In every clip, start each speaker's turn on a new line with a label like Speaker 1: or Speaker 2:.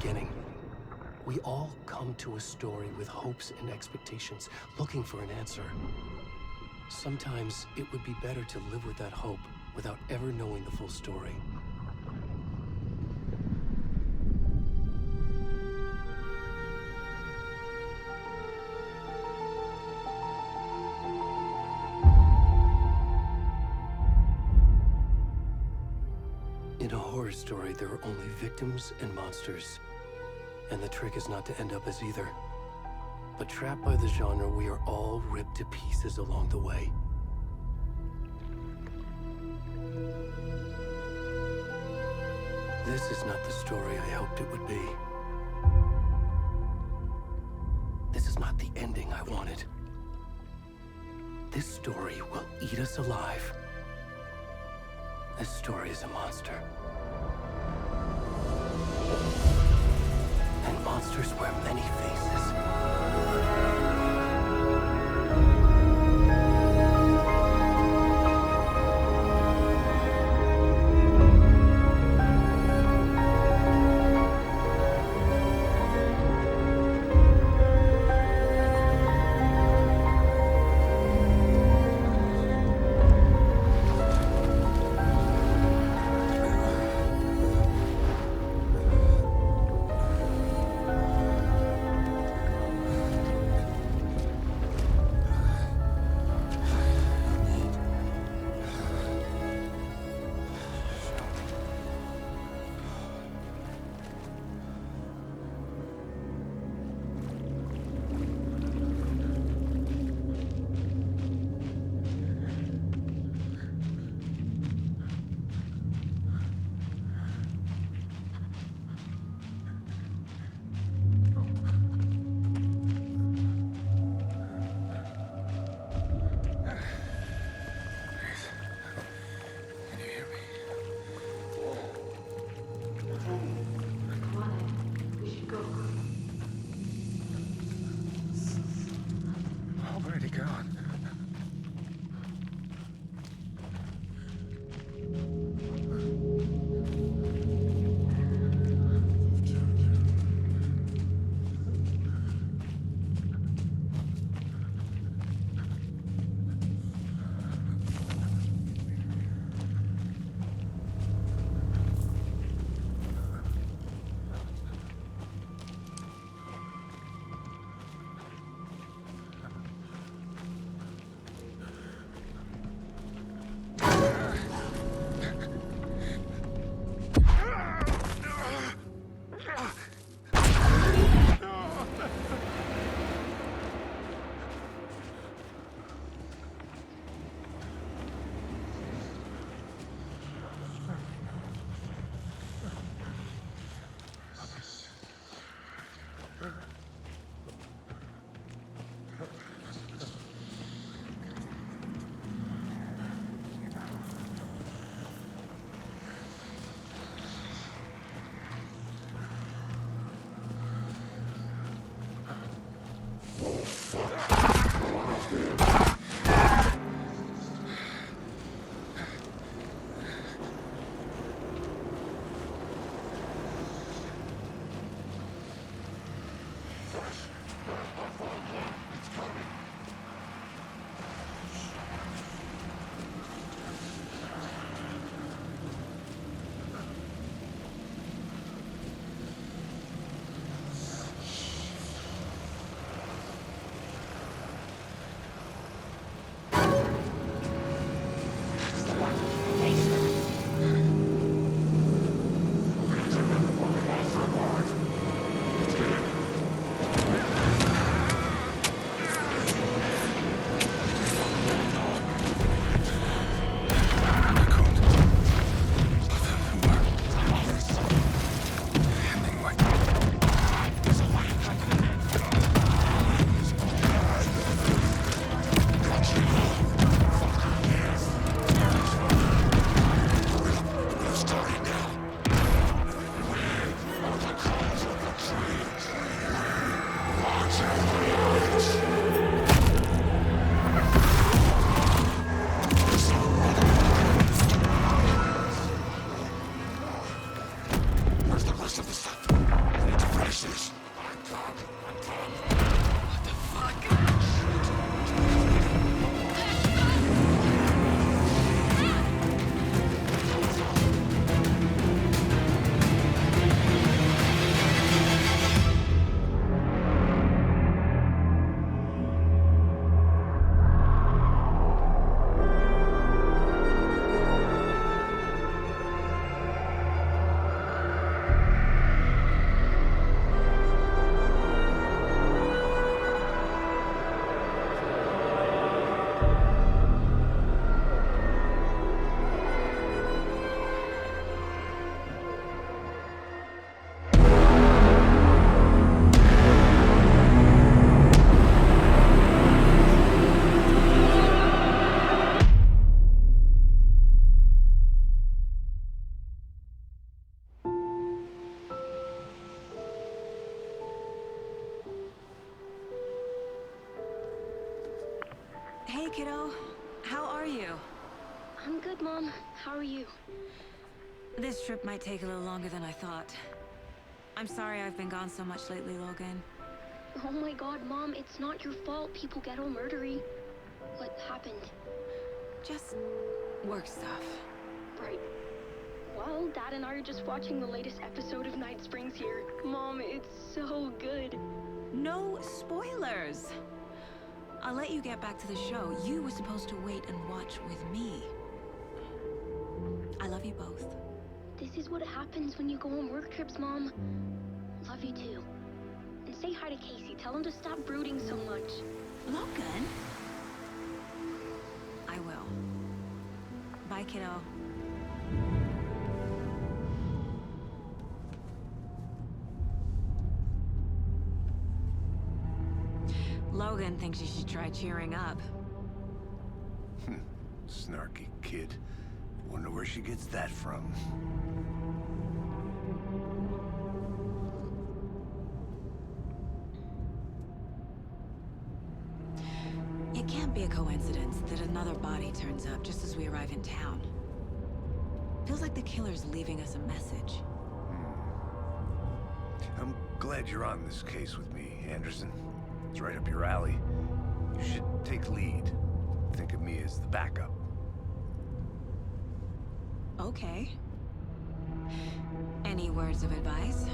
Speaker 1: beginning. We all come to a story with hopes and expectations, looking for an answer. Sometimes it would be better to live with that hope without ever knowing the full story. In a horror story, there are only victims and monsters. And the trick is not to end up as either. But trapped by the genre, we are all ripped to pieces along the way. This is not the story I hoped it would be. This is not the ending I wanted. This story will eat us alive. This story is a monster. And monsters wear many faces.
Speaker 2: Where's the rest of the stuff? goddesses.
Speaker 3: Hey, kiddo. How are you?
Speaker 4: I'm good, Mom. How are you?
Speaker 3: This trip might take a little longer than I thought. I'm sorry I've been gone so much lately, Logan.
Speaker 4: Oh my god, Mom, it's not your fault people get all murdery. What happened?
Speaker 3: Just work stuff.
Speaker 4: Right. Well, Dad and I are just watching the latest episode of Night Springs here. Mom, it's so good.
Speaker 3: No spoilers! I'll let you get back to the show. You were supposed to wait and watch with me. I love you both.
Speaker 4: This is what happens when you go on work trips, Mom. Love you too. And say hi to Casey. Tell him to stop brooding so much.
Speaker 3: Logan? I will. Bye, kiddo. Logan thinks you should try cheering up.
Speaker 2: Snarky kid. Wonder where she gets that from.
Speaker 3: It can't be a coincidence that another body turns up just as we arrive in town. Feels like the killer's leaving us a message.
Speaker 2: I'm glad you're on this case with me, Anderson. It's right up your alley. You should take lead. Think of me as the backup.
Speaker 3: Okay. Any words of advice?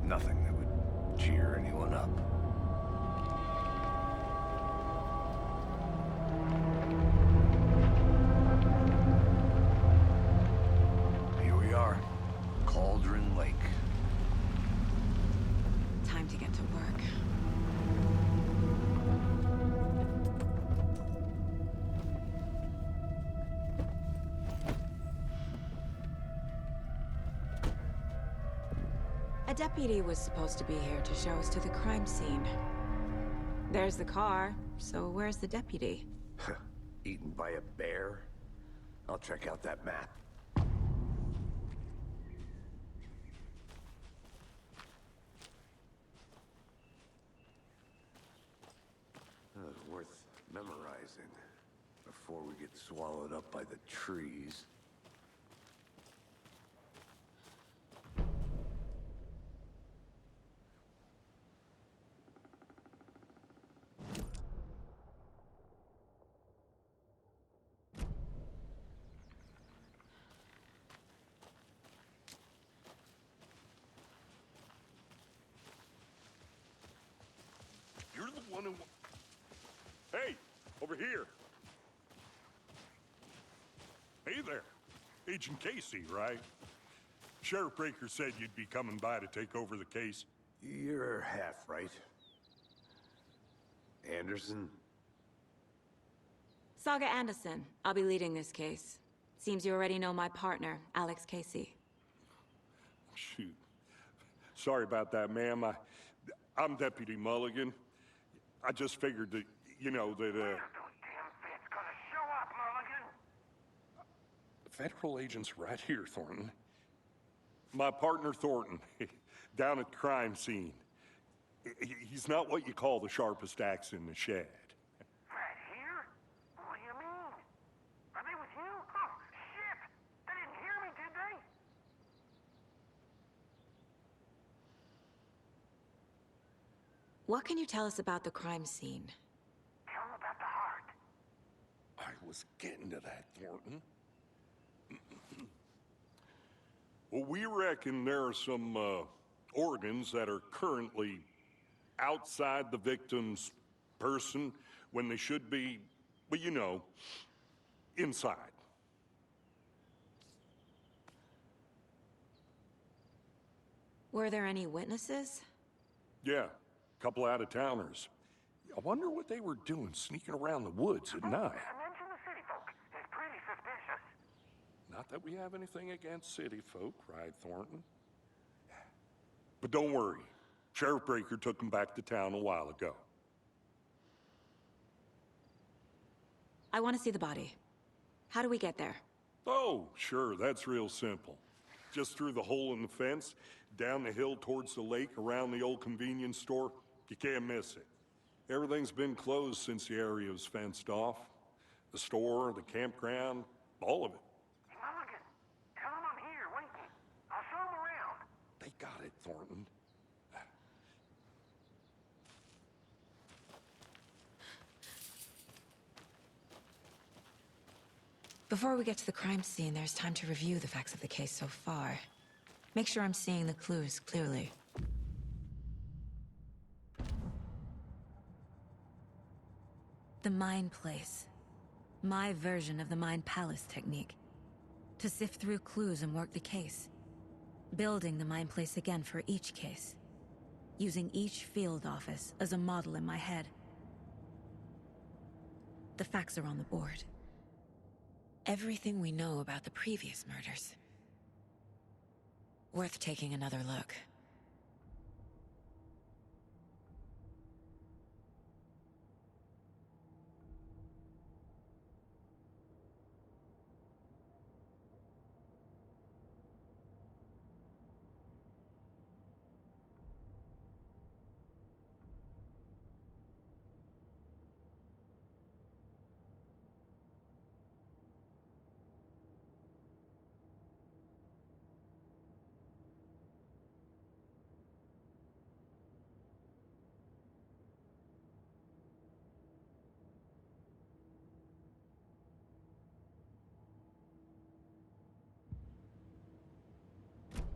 Speaker 2: Nothing that would cheer anyone up. Here we are. Cauldron Lake.
Speaker 3: Time to get to work. A deputy was supposed to be here to show us to the crime scene. There's the car, so where's the deputy?
Speaker 2: Eaten by a bear? I'll check out that map. Worth memorizing before we get swallowed up by the trees.
Speaker 5: You're the one who... Hey, over here. Hey there. Agent Casey, right? Sheriff Breaker said you'd be coming by to take over the case.
Speaker 2: You're half right. Anderson?
Speaker 3: Saga Anderson. I'll be leading this case. Seems you already know my partner, Alex Casey.
Speaker 5: Shoot. Sorry about that, ma'am. I'm Deputy Mulligan. I just figured that, you know, that,
Speaker 6: Where's those damn feds gonna show up, Mulligan?
Speaker 5: Federal agent's right here, Thornton. My partner, Thornton, down at the crime scene. He's not what you call the sharpest axe in the shed.
Speaker 6: Right here? What do you mean? Are they with you? Oh, shit! They didn't hear me, did they?
Speaker 3: What can you tell us about the crime scene?
Speaker 6: Tell him about the heart.
Speaker 5: I was getting to that, Thornton. Well, we reckon there are some organs that are currently outside the victim's person when they should be, well, you know, inside.
Speaker 3: Were there any witnesses?
Speaker 5: Yeah, a couple out-of-towners. I wonder what they were doing sneaking around the woods at night.
Speaker 6: Mention the city folk. It's pretty suspicious.
Speaker 5: Not that we have anything against city folk, cried Thornton. But don't worry. Sheriff Breaker took them back to town a while ago.
Speaker 3: I want to see the body. How do we get there?
Speaker 5: Oh, sure, that's real simple. Just through the hole in the fence, down the hill towards the lake, around the old convenience store. You can't miss it. Everything's been closed since the area was fenced off. The store, the campground, all of it.
Speaker 6: Mulligan, tell him I'm here waiting. I'll show him around.
Speaker 5: They got it, Thornton.
Speaker 3: Before we get to the crime scene, there's time to review the facts of the case so far. Make sure I'm seeing the clues clearly. The Mind Place. My version of the Mind Palace technique. To sift through clues and work the case. Building the Mind Place again for each case. Using each field office as a model in my head. The facts are on the board. Everything we know about the previous murders. Worth taking another look.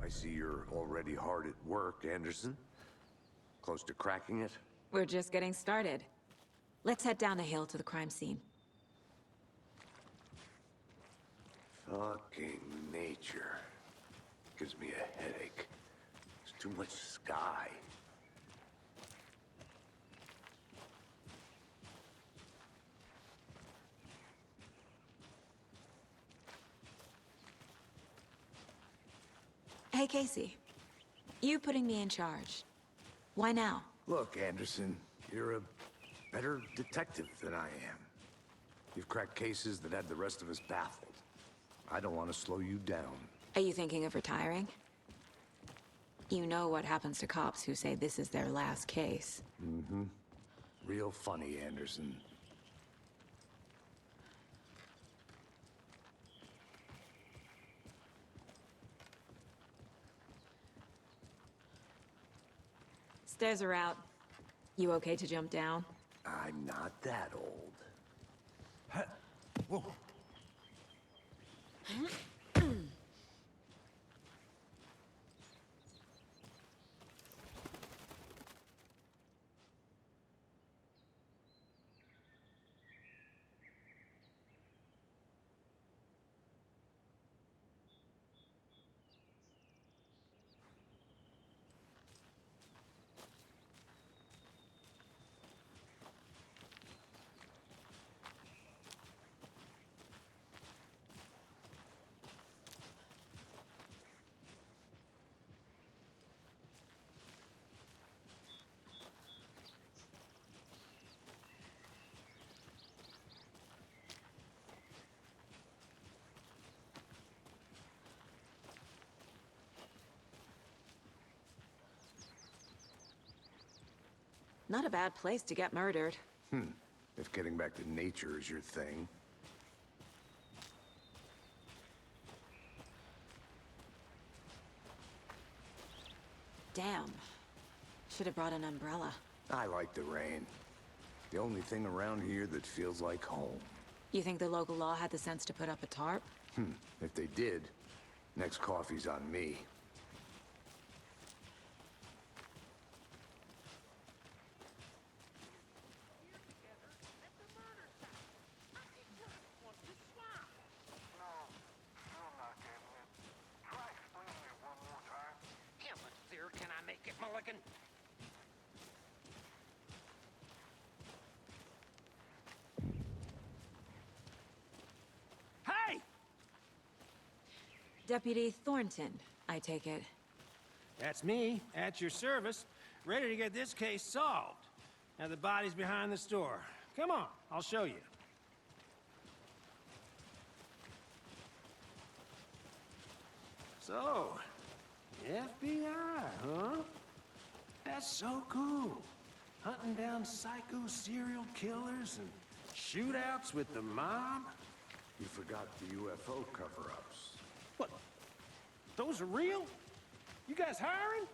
Speaker 2: I see you're already hard at work, Anderson. Close to cracking it?
Speaker 3: We're just getting started. Let's head down the hill to the crime scene.
Speaker 2: Fucking nature. Gives me a headache. There's too much sky.
Speaker 3: Hey, Casey. You putting me in charge. Why now?
Speaker 2: Look, Anderson, you're a better detective than I am. You've cracked cases that had the rest of us baffled. I don't want to slow you down.
Speaker 3: Are you thinking of retiring? You know what happens to cops who say this is their last case.
Speaker 2: Mm-hmm. Real funny, Anderson.
Speaker 3: Stairs are out. You okay to jump down?
Speaker 2: I'm not that old. Huh. Whoa.
Speaker 3: Not a bad place to get murdered.
Speaker 2: If getting back to nature is your thing.
Speaker 3: Damn. Should have brought an umbrella.
Speaker 2: I like the rain. The only thing around here that feels like home.
Speaker 3: You think the local law had the sense to put up a tarp?
Speaker 2: If they did, next coffee's on me.
Speaker 6: No, you're not getting it. Try explaining it one more time.
Speaker 7: How much clearer can I make it, Mulligan? Hey!
Speaker 3: Deputy Thornton, I take it.
Speaker 8: That's me, at your service, ready to get this case solved. Now the body's behind the store. Come on, I'll show you. So, FBI, huh? That's so cool. Hunting down psycho serial killers and shootouts with the mob.
Speaker 2: You forgot the UFO cover-ups.
Speaker 8: What? Those are real? You guys hiring?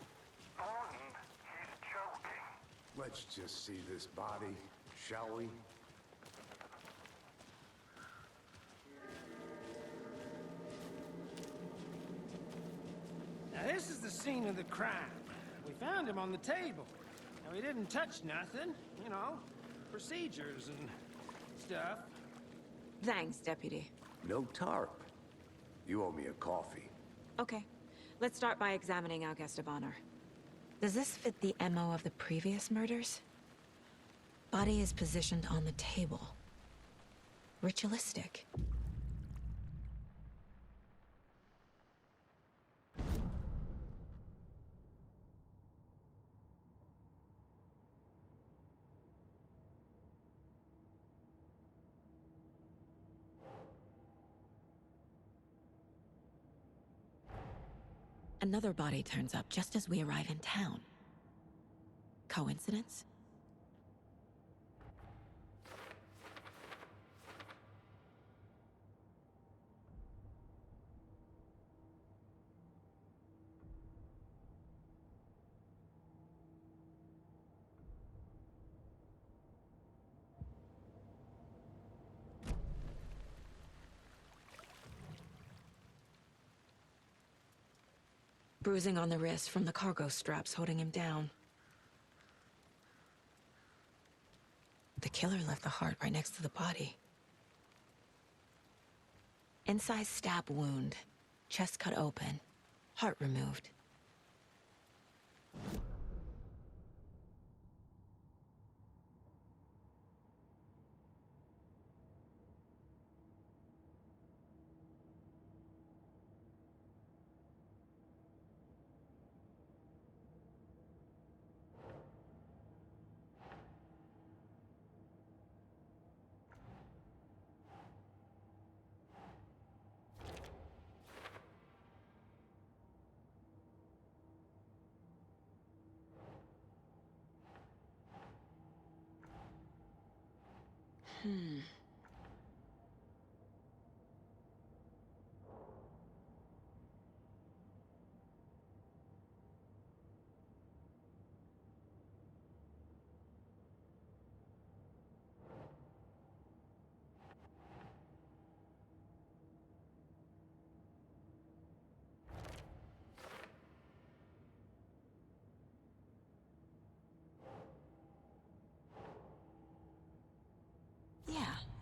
Speaker 6: Thornton, he's joking.
Speaker 2: Let's just see this body, shall we?
Speaker 8: Now this is the scene of the crime. We found him on the table. Now he didn't touch nothing, you know, procedures and stuff.
Speaker 3: Thanks, Deputy.
Speaker 2: No tarp. You owe me a coffee.
Speaker 3: Okay. Let's start by examining our guest of honor. Does this fit the MO of the previous murders? Body is positioned on the table. Ritualistic. Another body turns up just as we arrive in town. Coincidence? Bruising on the wrist from the cargo straps holding him down. The killer left the heart right next to the body. Incised stab wound, chest cut open, heart removed.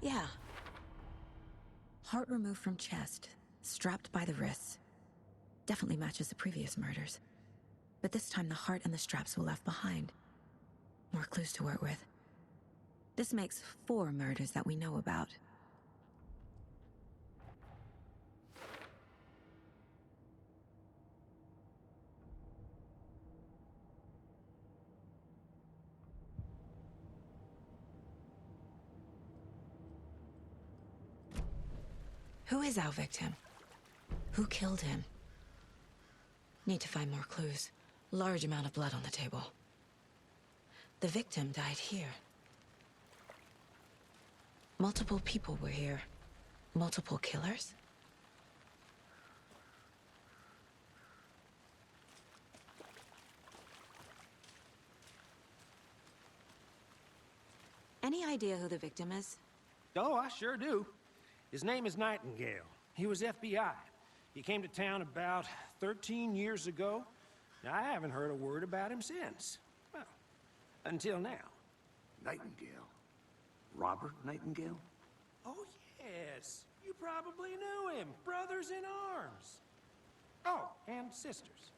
Speaker 3: Yeah. Heart removed from chest, strapped by the wrists. Definitely matches the previous murders. But this time the heart and the straps were left behind. More clues to work with. This makes 4 murders that we know about. Who is our victim? Who killed him? Need to find more clues. Large amount of blood on the table. The victim died here. Multiple people were here. Multiple killers? Any idea who the victim is?
Speaker 8: Oh, I sure do. His name is Nightingale. He was FBI. He came to town about 13 years ago. Now, I haven't heard a word about him since. Well, until now.
Speaker 2: Nightingale? Robert Nightingale?
Speaker 8: Oh, yes. You probably knew him. Brothers in arms. Oh, and sisters.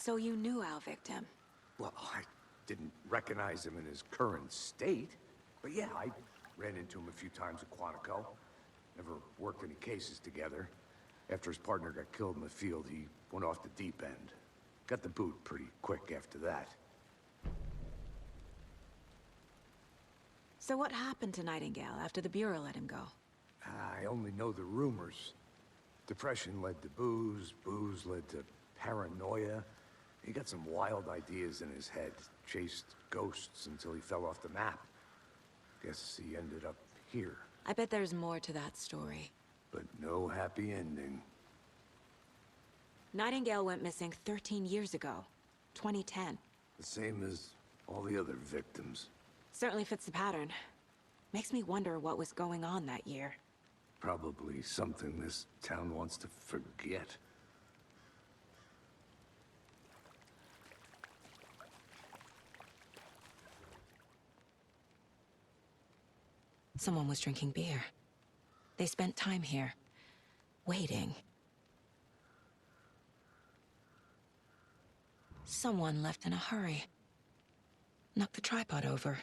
Speaker 3: So you knew our victim.
Speaker 2: Well, I didn't recognize him in his current state. But yeah, I ran into him a few times at Quantico. Never worked any cases together. After his partner got killed in the field, he went off the deep end. Got the boot pretty quick after that.
Speaker 3: So what happened to Nightingale after the Bureau let him go?
Speaker 2: I only know the rumors. Depression led to booze, booze led to paranoia. He got some wild ideas in his head, chased ghosts until he fell off the map. Guess he ended up here,
Speaker 3: I bet there's more to that story.
Speaker 2: but no happy ending.
Speaker 3: Nightingale went missing 13 years ago, 2010.
Speaker 2: The same as all the other victims.
Speaker 3: Certainly fits the pattern. Makes me wonder what was going on that year.
Speaker 2: Probably something this town wants to forget.
Speaker 3: Someone was drinking beer. They spent time here, waiting. Someone left in a hurry. Knocked the tripod over.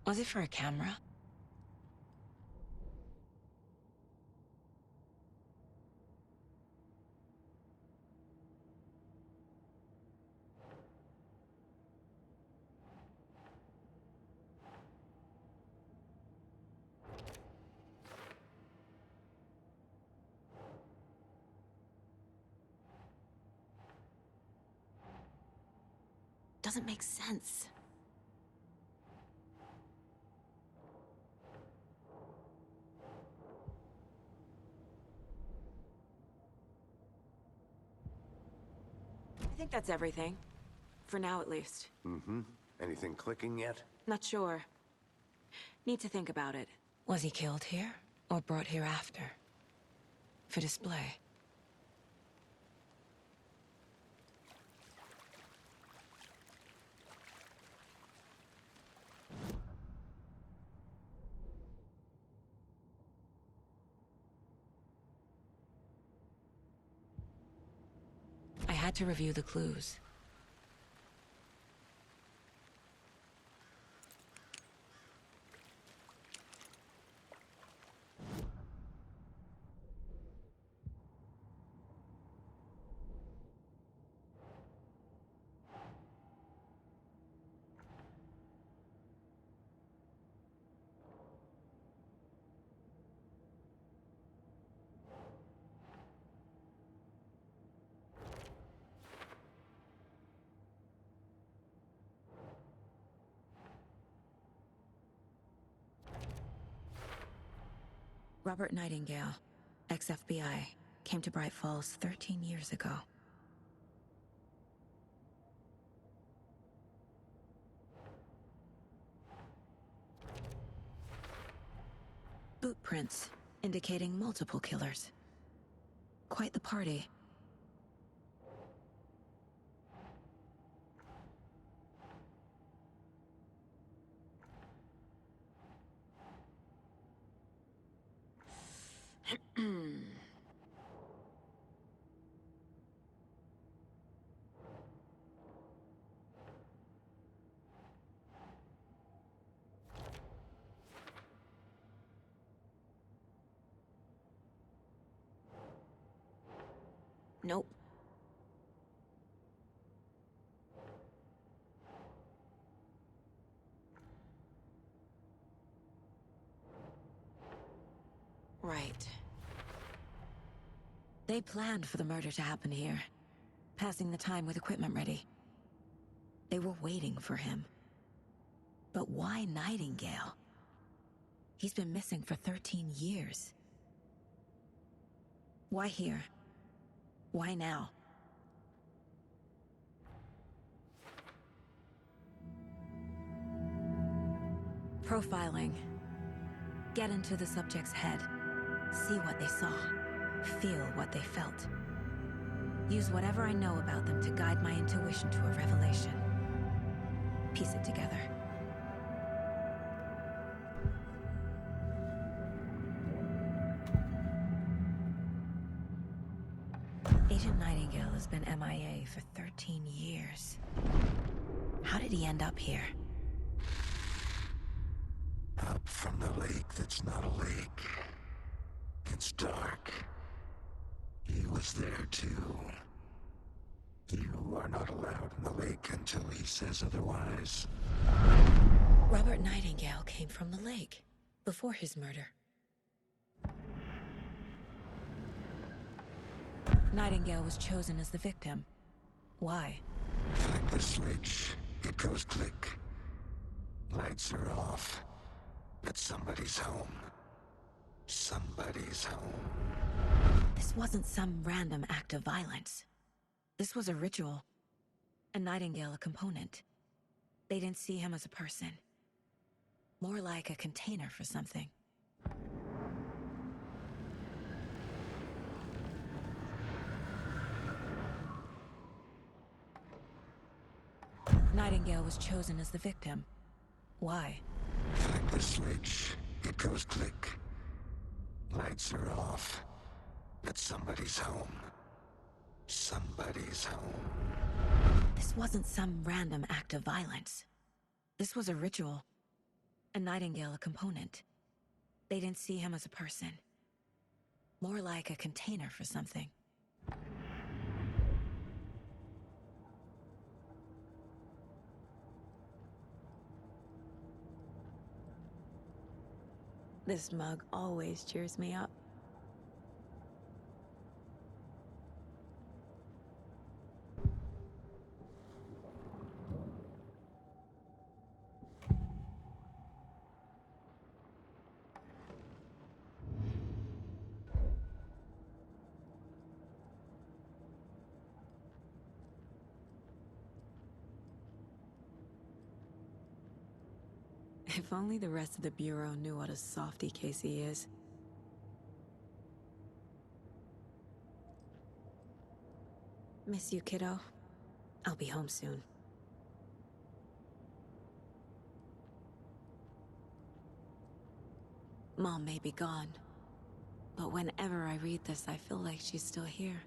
Speaker 3: Was it for a camera? Doesn't make sense. I think that's everything. For now, at least.
Speaker 2: Mm-hmm. Anything clicking yet?
Speaker 3: Not sure. Need to think about it. Was he killed here, or brought here after? For display? I had to review the clues. Robert Nightingale, ex-FBI, came to Bright Falls 13 years ago. Boot prints, indicating multiple killers. Quite the party. Nope. Right. They planned for the murder to happen here, passing the time with equipment ready. They were waiting for him. But why Nightingale? He's been missing for 13 years. Why here? Why now? Profiling. Get into the subject's head. See what they saw. Feel what they felt. Use whatever I know about them to guide my intuition to a revelation. Piece it together. Agent Nightingale has been MIA for 13 years. How did he end up here?
Speaker 9: Up from the lake that's not a lake. It's dark. He was there too. You are not allowed in the lake until he says otherwise.
Speaker 3: Robert Nightingale came from the lake before his murder. Nightingale was chosen as the victim. Why?
Speaker 9: Flick the switch. It goes click. Lights are off. But somebody's home. Somebody's home.
Speaker 3: This wasn't some random act of violence. This was a ritual. And Nightingale a component. They didn't see him as a person. More like a container for something. Nightingale was chosen as the victim. Why?
Speaker 9: Flick the switch. It goes click. Lights are off. But somebody's home. Somebody's home.
Speaker 3: This wasn't some random act of violence. This was a ritual. And Nightingale a component. They didn't see him as a person. More like a container for something. This mug always cheers me up. If only the rest of the Bureau knew what a softy Casey is. Miss you, kiddo. I'll be home soon. Mom may be gone, but whenever I read this, I feel like she's still here.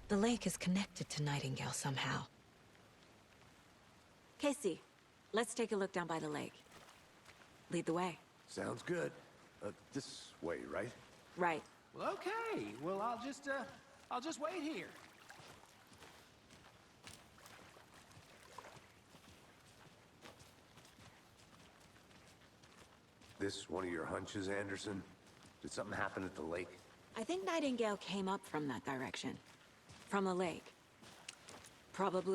Speaker 3: The lake is connected to Nightingale somehow. Casey, let's take a look down by the lake. Lead the way.
Speaker 2: Sounds good. This way, right?
Speaker 3: Right.
Speaker 8: Well, okay. Well, I'll just wait here.
Speaker 2: This one of your hunches, Anderson? Did something happen at the lake?
Speaker 3: I think Nightingale came up from that direction. From the lake. Probably